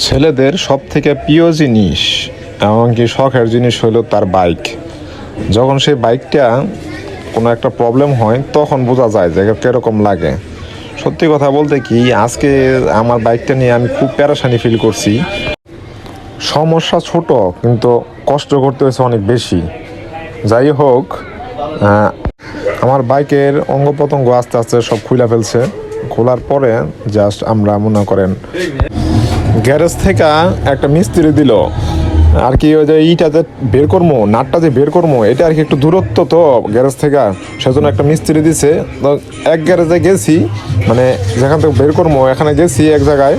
ছেলেদের সব থেকে প্রিয় জিনিস এমনকি শখের জিনিস হলো তার বাইক। যখন সেই বাইকটা কোনো একটা প্রবলেম হয় তখন বোঝা যায় যে কীরকম লাগে। সত্যি কথা বলতে কি, আজকে আমার বাইকটা নিয়ে আমি খুব প্যারাশানি ফিল করছি। সমস্যা ছোট কিন্তু কষ্ট করতে হয়েছে অনেক বেশি। যাই হোক, আমার বাইকের অঙ্গ প্রত্যঙ্গ আস্তে আস্তে সব খুলে ফেলছে। খোলার পরে জাস্ট আমরা মনে করেন গ্যারেজ থেকে একটা মিস্ত্রি দিল আর কি, ওই যে ইটা বের করবো, নাটটা যে বের করবো, এটা আর কি একটু দূরত্ব তো গ্যারেজ থেকে, সেজন্য একটা মিস্ত্রি দিছে। তো এক গ্যারেজে গেছি, মানে যেখান থেকে বের করবো এখানে গেছি এক জায়গায়,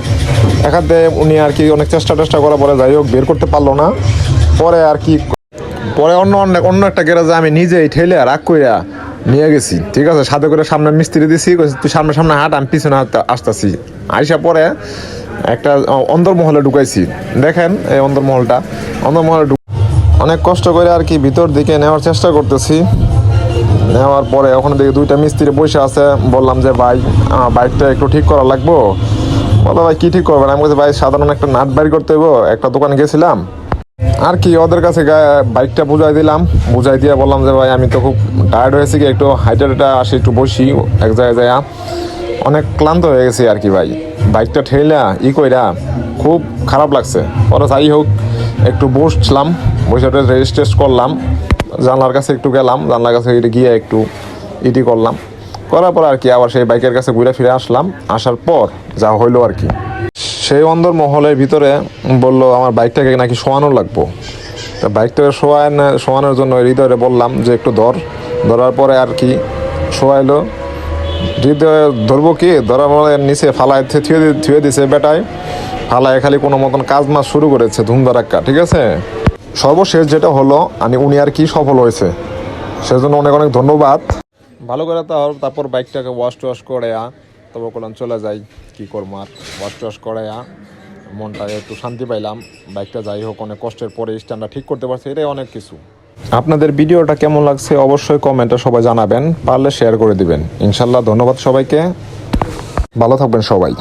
এখান থেকে উনি আর কি অনেক চেষ্টা করার পরে যাই হোক বের করতে পারলো না। পরে আর কি অন্য একটা গ্যারেজে আমি নিজেই ঠেলে রাগ কইরা নিয়ে গেছি। ঠিক আছে, সাথে করে সামনে মিস্ত্রি দিছি, তুই সামনে হাঁট, আমি পিছনে আসতেছি। আইসা পরে একটা অন্দরমহলে ঢুকাইছি। দেখেন এই অন্দরমহলে অনেক কষ্ট করে আর কি ভিতর দিকে নেওয়ার চেষ্টা করতেছি। নেওয়ার পরে ওখানে দেখি দুইটা মিস্ত্রি বসে আছে। বললাম যে ভাই, বাইকটা একটু ঠিক করা লাগবো। বলো ভাই কি ঠিক করবেন? আমি বলছি ভাই সাধারণ একটা নাট বাইর করতে হইব। একটা দোকানে গেছিলাম আর কি, ওদের কাছে বাইকটা বুঝাই দিলাম। বুঝাই দিয়ে বললাম যে ভাই আমি তো খুব টায়ার্ড হয়েছি, কি একটু হাইটারটা আসি, একটু বসি এক জায়গায় যায়, অনেক ক্লান্ত হয়ে গেছি আর কি ভাই। বাইকটা ঠেলা কইরা খুব খারাপ লাগছে। পরে যাই হোক একটু বসলাম, বসে রেস্ট টেস্ট করলাম, জানলার কাছে একটু গেলাম, জানলার কাছে গিয়ে একটু করলাম। করার পর আর কি আবার সেই বাইকের কাছে ঘুরে ফিরে আসলাম। আসার পর যা হইলো আর কি, সেই অন্দর মহলের ভিতরে বললো আমার বাইকটাকে নাকি শোয়ানো লাগবো। তা বাইকটাকে শোয়ানোর জন্য হৃদয়ে বললাম যে একটু ধরার পরে আর কি শোয়াইলো। হৃদয়ে ধরবো কি, ধরার পরে নিচে ফালায় থুয়ে দিছে বেটায়। ফালায় খালি কোনো মতন কাজ মাছ শুরু করেছে ধুমধারাক্কা। ঠিক আছে, সর্বশেষ যেটা হলো উনি আর কি সফল হয়েছে, সেজন্য অনেক অনেক ধন্যবাদ। ভালো করে তারপর বাইকটাকে ওয়াশ করে তবে করলাম চলে যাই। কি করবো আর, ওয়াশ করে মনটাকে একটু শান্তি পাইলাম। বাইকটা যাই হোক অনেক কষ্টের পরে স্ট্যান্ডটা ঠিক করতে পারছে, এটাই অনেক কিছু। আপনাদের ভিডিওটা কেমন লাগছে অবশ্যই কমেন্টে সবাই জানাবেন, পারলে শেয়ার করে দিবেন ইনশাল্লাহ। ধন্যবাদ সবাইকে, ভালো থাকবেন সবাই।